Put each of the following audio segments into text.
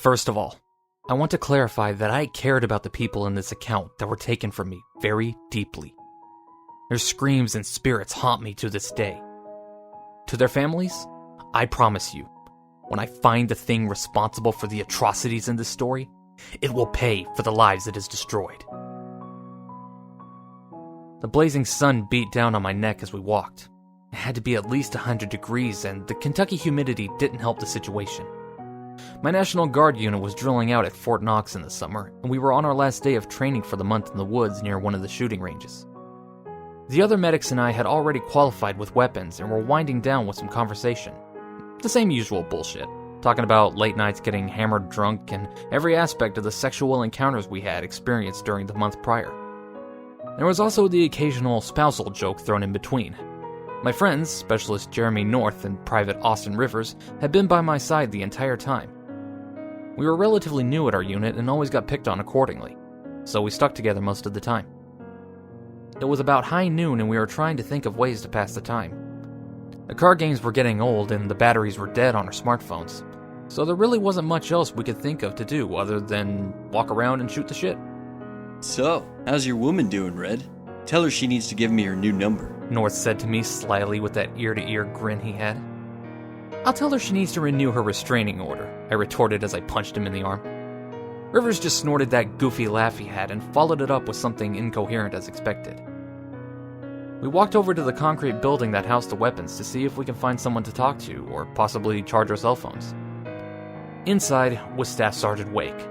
First of all, I want to clarify that I cared about the people in this account that were taken from me very deeply. Their screams and spirits haunt me to this day. To their families, I promise you, when I find the thing responsible for the atrocities in this story, it will pay for the lives it has destroyed. The blazing sun beat down on my neck as we walked. It had to be at least 100 degrees, and the Kentucky humidity didn't help the situation. My National Guard unit was drilling out at Fort Knox in the summer, and we were on our last day of training for the month in the woods near one of the shooting ranges. The other medics and I had already qualified with weapons and were winding down with some conversation. The same usual bullshit, talking about late nights getting hammered drunk and every aspect of the sexual encounters we had experienced during the month prior. There was also the occasional spousal joke thrown in between. My friends, Specialist Jeremy North and Private Austin Rivers, had been by my side the entire time. We were relatively new at our unit and always got picked on accordingly, so we stuck together most of the time. It was about high noon and we were trying to think of ways to pass the time. The card games were getting old and the batteries were dead on our smartphones, so there really wasn't much else we could think of to do other than walk around and shoot the shit. So, how's your woman doing, Red? Tell her she needs to give me her new number, North said to me slyly with that ear-to-ear grin he had. I'll tell her she needs to renew her restraining order, I retorted as I punched him in the arm. Rivers just snorted that goofy laugh he had and followed it up with something incoherent as expected. We walked over to the concrete building that housed the weapons to see if we can find someone to talk to or possibly charge our cell phones. Inside was Staff Sergeant Wake,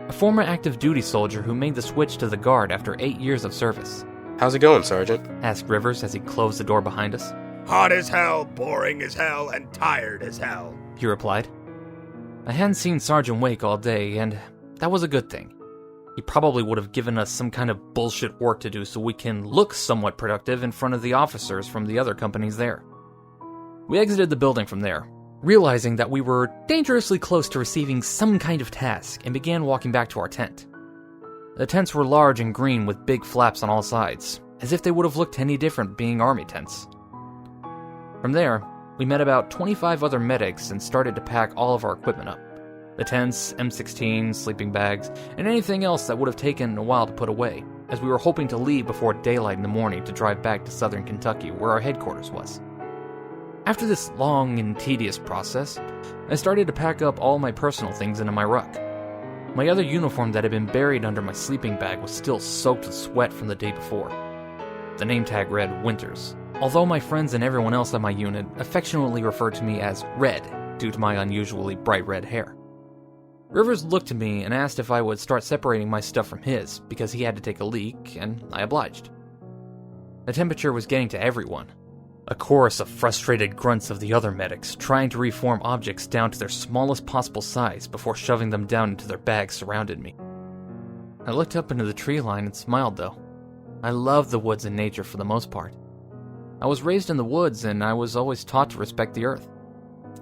a former active duty soldier who made the switch to the Guard after 8 years of service. How's it going, Sergeant? Asked Rivers as he closed the door behind us. Hot as hell, boring as hell, and tired as hell, he replied. I hadn't seen Sergeant Wake all day, and that was a good thing. He probably would have given us some kind of bullshit work to do so we can look somewhat productive in front of the officers from the other companies there. We exited the building from there, realizing that we were dangerously close to receiving some kind of task, and began walking back to our tent. The tents were large and green with big flaps on all sides, as if they would have looked any different being army tents. From there, we met about 25 other medics and started to pack all of our equipment up. The tents, M16s, sleeping bags, and anything else that would have taken a while to put away, as we were hoping to leave before daylight in the morning to drive back to southern Kentucky where our headquarters was. After this long and tedious process, I started to pack up all my personal things into my ruck. My other uniform that had been buried under my sleeping bag was still soaked with sweat from the day before. The name tag read Winters, although my friends and everyone else at my unit affectionately referred to me as Red due to my unusually bright red hair. Rivers looked at me and asked if I would start separating my stuff from his because he had to take a leak, and I obliged. The temperature was getting to everyone. A chorus of frustrated grunts of the other medics trying to reform objects down to their smallest possible size before shoving them down into their bags surrounded me. I looked up into the tree line and smiled though. I love the woods and nature for the most part. I was raised in the woods and I was always taught to respect the earth.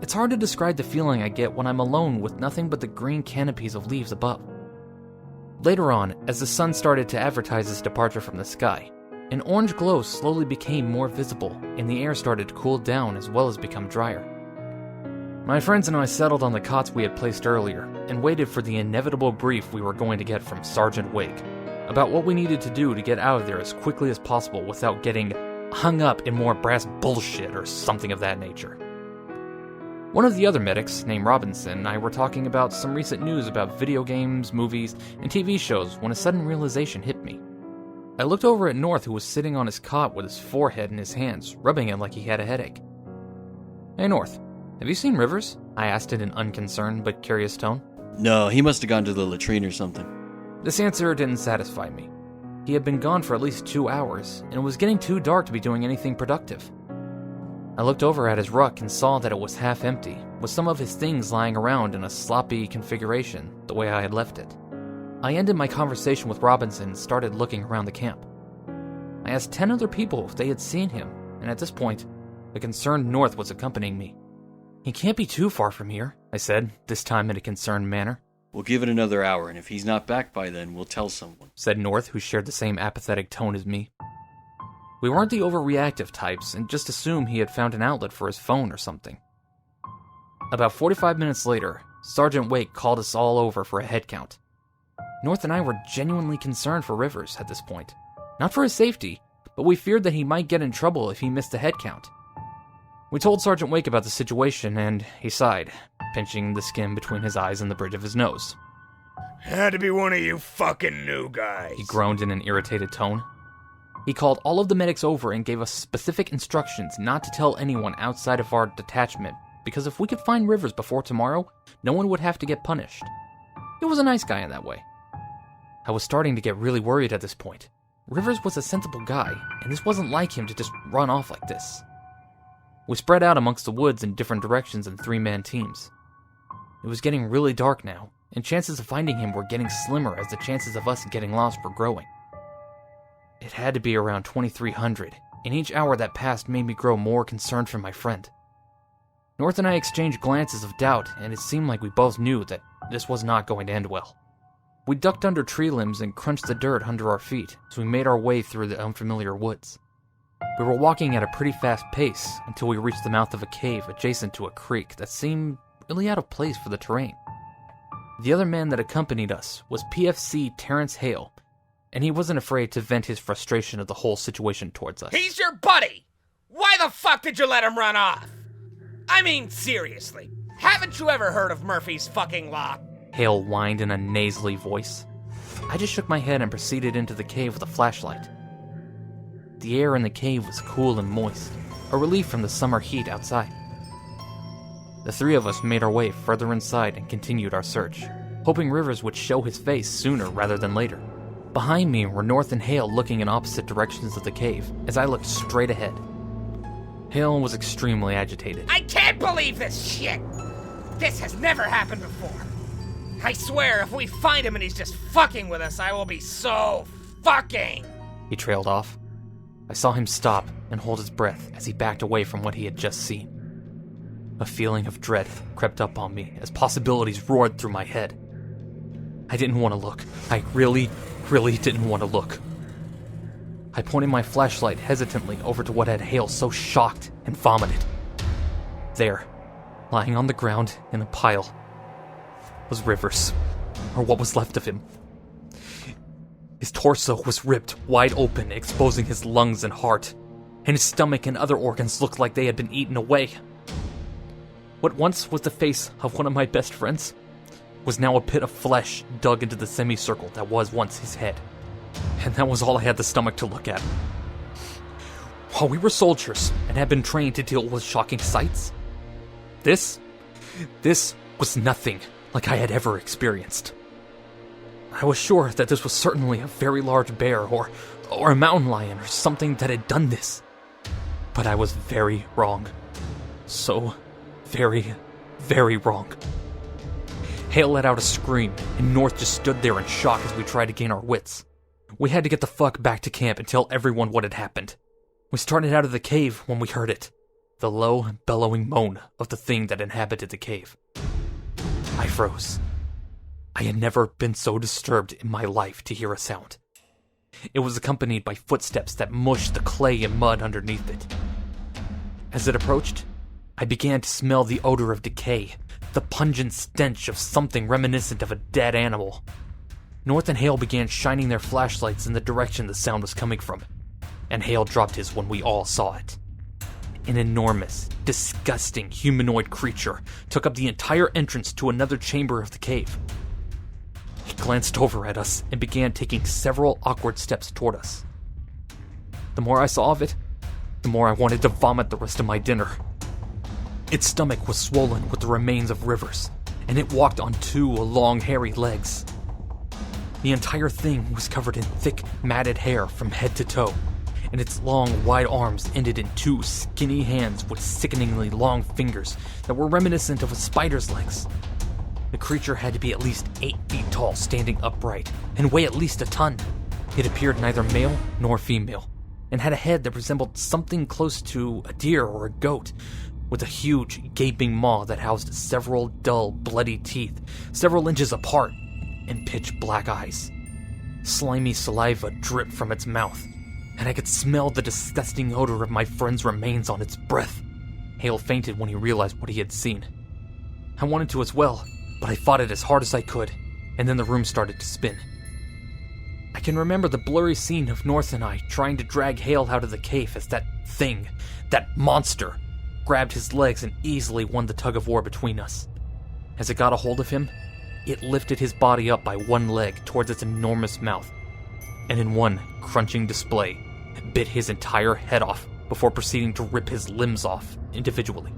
It's hard to describe the feeling I get when I'm alone with nothing but the green canopies of leaves above. Later on, as the sun started to advertise its departure from the sky, an orange glow slowly became more visible, and the air started to cool down as well as become drier. My friends and I settled on the cots we had placed earlier, and waited for the inevitable brief we were going to get from Sergeant Wake about what we needed to do to get out of there as quickly as possible without getting hung up in more brass bullshit or something of that nature. One of the other medics, named Robinson, and I were talking about some recent news about video games, movies, and TV shows when a sudden realization hit me. I looked over at North, who was sitting on his cot with his forehead in his hands, rubbing it like he had a headache. Hey North, have you seen Rivers? I asked in an unconcerned but curious tone. No, he must have gone to the latrine or something. This answer didn't satisfy me. He had been gone for at least 2 hours, and it was getting too dark to be doing anything productive. I looked over at his ruck and saw that it was half empty, with some of his things lying around in a sloppy configuration, the way I had left it. I ended my conversation with Robinson and started looking around the camp. I asked 10 other people if they had seen him, and at this point, the concerned North was accompanying me. He can't be too far from here, I said, this time in a concerned manner. We'll give it another hour, and if he's not back by then, we'll tell someone, said North, who shared the same apathetic tone as me. We weren't the overreactive types, and just assumed he had found an outlet for his phone or something. About 45 minutes later, Sergeant Wake called us all over for a head count. North and I were genuinely concerned for Rivers at this point. Not for his safety, but we feared that he might get in trouble if he missed a head count. We told Sergeant Wake about the situation, and he sighed, pinching the skin between his eyes and the bridge of his nose. Had to be one of you fucking new guys. He groaned in an irritated tone. He called all of the medics over and gave us specific instructions not to tell anyone outside of our detachment, because if we could find Rivers before tomorrow, no one would have to get punished. He was a nice guy in that way. I was starting to get really worried at this point. Rivers was a sensible guy, and this wasn't like him to just run off like this. We spread out amongst the woods in different directions in 3-man teams. It was getting really dark now, and chances of finding him were getting slimmer as the chances of us getting lost were growing. It had to be around 2300, and each hour that passed made me grow more concerned for my friend. North and I exchanged glances of doubt, and it seemed like we both knew that this was not going to end well. We ducked under tree limbs and crunched the dirt under our feet as we made our way through the unfamiliar woods. We were walking at a pretty fast pace until we reached the mouth of a cave adjacent to a creek that seemed really out of place for the terrain. The other man that accompanied us was PFC Terrence Hale, and he wasn't afraid to vent his frustration of the whole situation towards us. He's your buddy! Why the fuck did you let him run off? I mean, seriously, haven't you ever heard of Murphy's fucking Law? Hale whined in a nasally voice. I just shook my head and proceeded into the cave with a flashlight. The air in the cave was cool and moist, a relief from the summer heat outside. The three of us made our way further inside and continued our search, hoping Rivers would show his face sooner rather than later. Behind me were North and Hale looking in opposite directions of the cave, as I looked straight ahead. Hale was extremely agitated. I can't believe this shit! This has never happened before. I swear, if we find him and he's just fucking with us, I will be so fucking... He trailed off. I saw him stop and hold his breath as he backed away from what he had just seen. A feeling of dread crept up on me as possibilities roared through my head. I didn't want to look. I really didn't want to look. I pointed my flashlight hesitantly over to what had Hale so shocked and vomited. There, lying on the ground in a pile, was Rivers, or what was left of him. His torso was ripped wide open, exposing his lungs and heart, and his stomach and other organs looked like they had been eaten away. What once was the face of one of my best friends was now a pit of flesh dug into the semicircle that was once his head. And that was all I had the stomach to look at. While we were soldiers and had been trained to deal with shocking sights, this was nothing like I had ever experienced. I was sure that this was certainly a very large bear or a mountain lion or something that had done this. But I was very wrong. So very, very wrong. Hale let out a scream, and North just stood there in shock as we tried to gain our wits. We had to get the fuck back to camp and tell everyone what had happened. We started out of the cave when we heard it. The low, bellowing moan of the thing that inhabited the cave. I froze. I had never been so disturbed in my life to hear a sound. It was accompanied by footsteps that mushed the clay and mud underneath it. As it approached, I began to smell the odor of decay, the pungent stench of something reminiscent of a dead animal. North and Hale began shining their flashlights in the direction the sound was coming from, and Hale dropped his when we all saw it. An enormous, disgusting humanoid creature took up the entire entrance to another chamber of the cave. He glanced over at us and began taking several awkward steps toward us. The more I saw of it, the more I wanted to vomit the rest of my dinner. Its stomach was swollen with the remains of Rivers, and it walked on 2 long, hairy legs. The entire thing was covered in thick, matted hair from head to toe, and its long, wide arms ended in 2 skinny hands with sickeningly long fingers that were reminiscent of a spider's legs. The creature had to be at least 8 feet tall, standing upright, and weigh at least a ton. It appeared neither male nor female, and had a head that resembled something close to a deer or a goat, with a huge, gaping maw that housed several dull, bloody teeth, several inches apart, and pitch-black eyes. Slimy saliva dripped from its mouth, and I could smell the disgusting odor of my friend's remains on its breath. Hale fainted when he realized what he had seen. I wanted to as well, but I fought it as hard as I could, and then the room started to spin. I can remember the blurry scene of North and I trying to drag Hale out of the cave as that thing, that monster, grabbed his legs and easily won the tug-of-war between us. As it got a hold of him, it lifted his body up by one leg towards its enormous mouth, and in one crunching display, bit his entire head off before proceeding to rip his limbs off individually.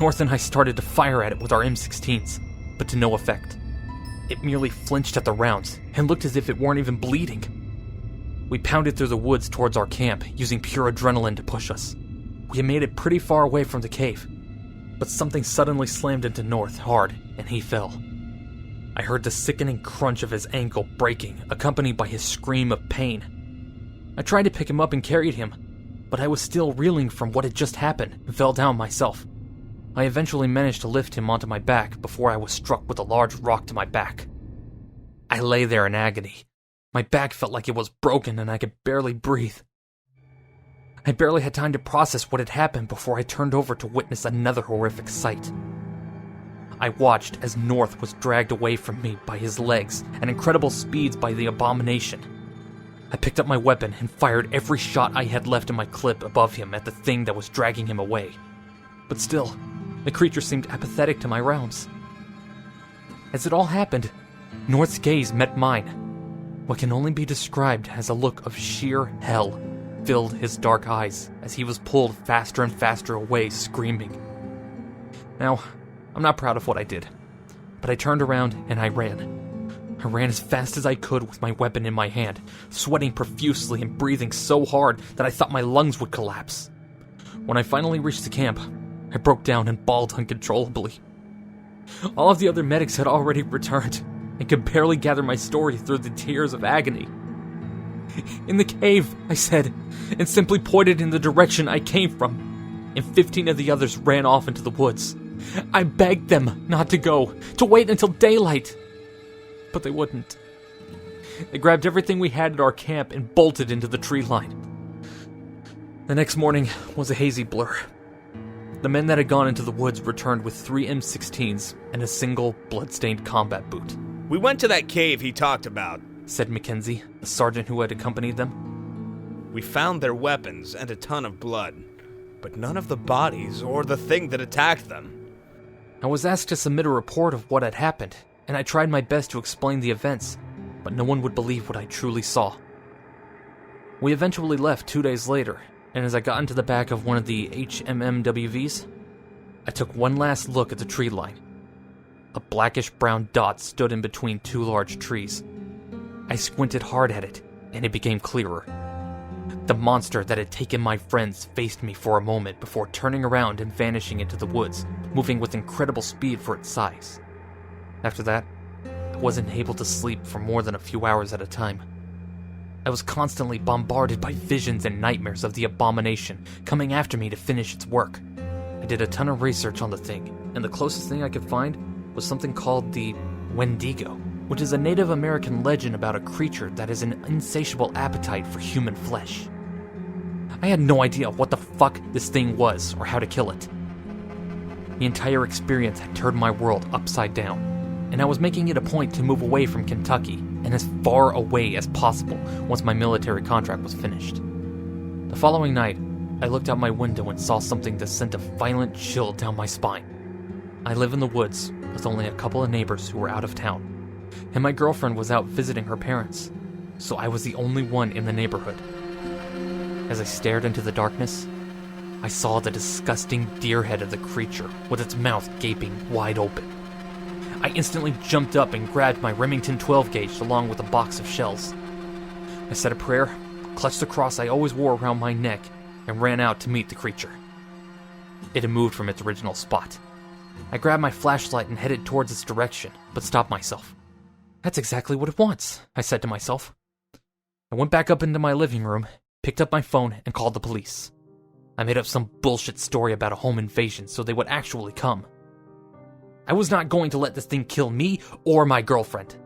North and I started to fire at it with our M16s, but to no effect. It merely flinched at the rounds and looked as if it weren't even bleeding. We pounded through the woods towards our camp, using pure adrenaline to push us. We had made it pretty far away from the cave, but something suddenly slammed into North hard, and he fell. I heard the sickening crunch of his ankle breaking, accompanied by his scream of pain. I tried to pick him up and carried him, but I was still reeling from what had just happened and fell down myself. I eventually managed to lift him onto my back before I was struck with a large rock to my back. I lay there in agony. My back felt like it was broken and I could barely breathe. I barely had time to process what had happened before I turned over to witness another horrific sight. I watched as North was dragged away from me by his legs at incredible speeds by the Abomination. I picked up my weapon and fired every shot I had left in my clip above him at the thing that was dragging him away. But still, the creature seemed apathetic to my rounds. As it all happened, North's gaze met mine. What can only be described as a look of sheer hell filled his dark eyes as he was pulled faster and faster away, screaming. Now, I'm not proud of what I did, but I turned around and I ran. I ran as fast as I could with my weapon in my hand, sweating profusely and breathing so hard that I thought my lungs would collapse. When I finally reached the camp, I broke down and bawled uncontrollably. All of the other medics had already returned, and could barely gather my story through the tears of agony. "In the cave," I said, and simply pointed in the direction I came from, and 15 of the others ran off into the woods. I begged them not to go, to wait until daylight, but they wouldn't. They grabbed everything we had at our camp and bolted into the tree line. The next morning was a hazy blur. The men that had gone into the woods returned with 3 M16s and a single blood-stained combat boot. "We went to that cave he talked about," said McKenzie, the sergeant who had accompanied them. "We found their weapons and a ton of blood, but none of the bodies or the thing that attacked them." I was asked to submit a report of what had happened, and I tried my best to explain the events, but no one would believe what I truly saw. We eventually left 2 days later, and as I got into the back of one of the HMMWVs, I took one last look at the tree line. A blackish-brown dot stood in between 2 large trees. I squinted hard at it, and it became clearer. The monster that had taken my friends faced me for a moment before turning around and vanishing into the woods, moving with incredible speed for its size. After that, I wasn't able to sleep for more than a few hours at a time. I was constantly bombarded by visions and nightmares of the Abomination coming after me to finish its work. I did a ton of research on the thing, and the closest thing I could find was something called the Wendigo, which is a Native American legend about a creature that has an insatiable appetite for human flesh. I had no idea what the fuck this thing was or how to kill it. The entire experience had turned my world upside down, and I was making it a point to move away from Kentucky and as far away as possible once my military contract was finished. The following night, I looked out my window and saw something that sent a violent chill down my spine. I live in the woods with only a couple of neighbors who were out of town, and my girlfriend was out visiting her parents, so I was the only one in the neighborhood. As I stared into the darkness, I saw the disgusting deer head of the creature with its mouth gaping wide open. I instantly jumped up and grabbed my Remington 12 gauge along with a box of shells. I said a prayer, clutched the cross I always wore around my neck, and ran out to meet the creature. It had moved from its original spot. I grabbed my flashlight and headed towards its direction, but stopped myself. "That's exactly what it wants," I said to myself. I went back up into my living room, picked up my phone, and called the police. I made up some bullshit story about a home invasion so they would actually come. I was not going to let this thing kill me or my girlfriend.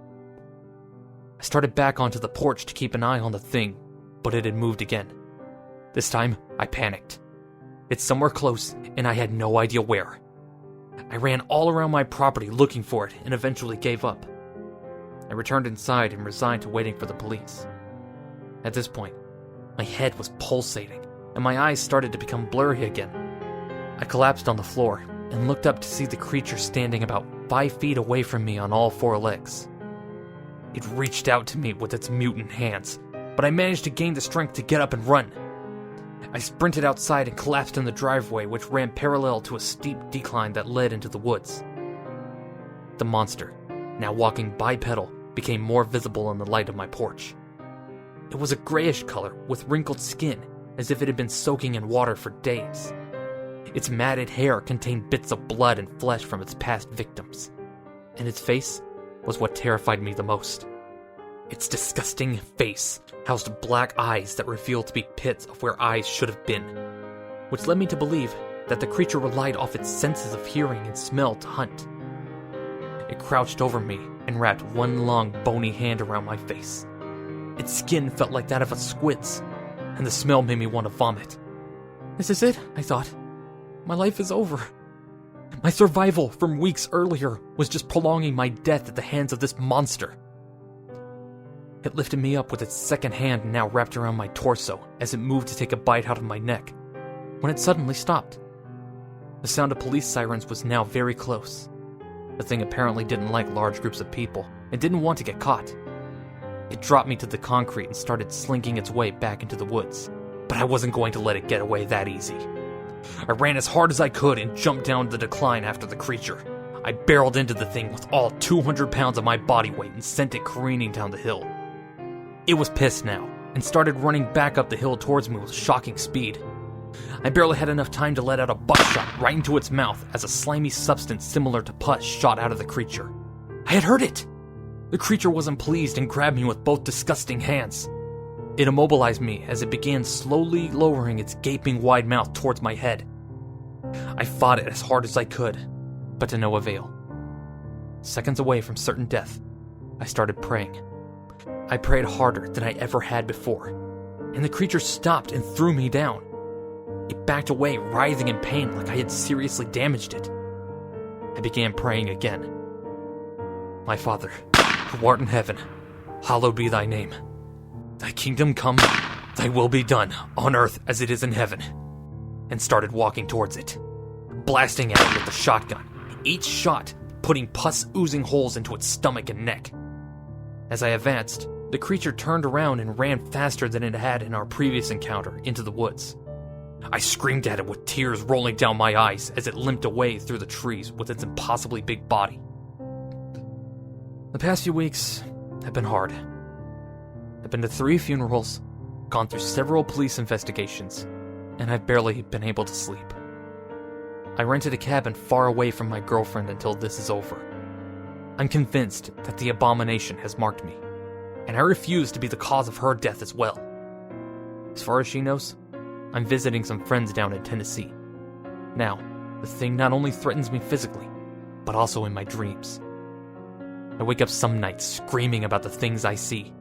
I started back onto the porch to keep an eye on the thing, but it had moved again. This time, I panicked. It's somewhere close, and I had no idea where. I ran all around my property looking for it and eventually gave up. I returned inside and resigned to waiting for the police. At this point, my head was pulsating and my eyes started to become blurry again. I collapsed on the floor and looked up to see the creature standing about 5 feet away from me on all 4 legs. It reached out to me with its mutant hands, but I managed to gain the strength to get up and run. I sprinted outside and collapsed in the driveway, which ran parallel to a steep decline that led into the woods. The monster, now walking bipedal, became more visible in the light of my porch. It was a grayish color with wrinkled skin, as if it had been soaking in water for days. Its matted hair contained bits of blood and flesh from its past victims, and its face was what terrified me the most. Its disgusting face housed black eyes that revealed to be pits of where eyes should have been, which led me to believe that the creature relied off its senses of hearing and smell to hunt. It crouched over me and wrapped one long bony hand around my face. Its skin felt like that of a squid's, and the smell made me want to vomit. This is it, I thought. My life is over. My survival from weeks earlier was just prolonging my death at the hands of this monster. It lifted me up with its second hand now wrapped around my torso as it moved to take a bite out of my neck, when it suddenly stopped. The sound of police sirens was now very close. The thing apparently didn't like large groups of people and didn't want to get caught. It dropped me to the concrete and started slinking its way back into the woods, but I wasn't going to let it get away that easy. I ran as hard as I could and jumped down the decline after the creature. I barreled into the thing with all 200 pounds of my body weight and sent it careening down the hill. It was pissed now and started running back up the hill towards me with shocking speed. I barely had enough time to let out a buckshot right into its mouth as a slimy substance similar to pus shot out of the creature. I had heard it! The creature wasn't pleased and grabbed me with both disgusting hands. It immobilized me as it began slowly lowering its gaping wide mouth towards my head. I fought it as hard as I could, but to no avail. Seconds away from certain death, I started praying. I prayed harder than I ever had before, and the creature stopped and threw me down. It backed away, writhing in pain like I had seriously damaged it. I began praying again. My Father, who art in heaven, hallowed be thy name. Thy kingdom come, thy will be done, on earth as it is in heaven. And started walking towards it, blasting at it with the shotgun, each shot putting pus-oozing holes into its stomach and neck. As I advanced, the creature turned around and ran faster than it had in our previous encounter into the woods. I screamed at it with tears rolling down my eyes as it limped away through the trees with its impossibly big body. The past few weeks have been hard. I've been to 3 funerals, gone through several police investigations, and I've barely been able to sleep. I rented a cabin far away from my girlfriend until this is over. I'm convinced that the Abomination has marked me, and I refuse to be the cause of her death as well. As far as she knows, I'm visiting some friends down in Tennessee. Now, the thing not only threatens me physically, but also in my dreams. I wake up some nights screaming about the things I see.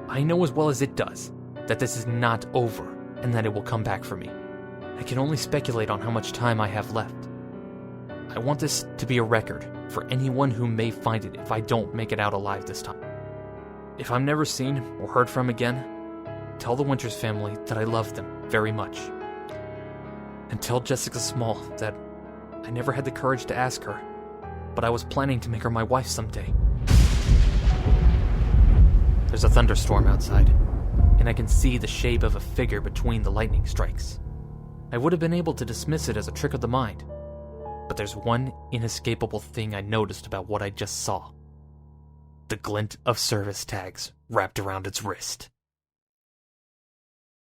I know as well as it does that this is not over and that it will come back for me. I can only speculate on how much time I have left. I want this to be a record for anyone who may find it if I don't make it out alive this time. If I'm never seen or heard from again, tell the Winters family that I love them very much. And tell Jessica Small that I never had the courage to ask her, but I was planning to make her my wife someday. There's a thunderstorm outside, and I can see the shape of a figure between the lightning strikes. I would have been able to dismiss it as a trick of the mind, but there's one inescapable thing I noticed about what I just saw. The glint of service tags wrapped around its wrist.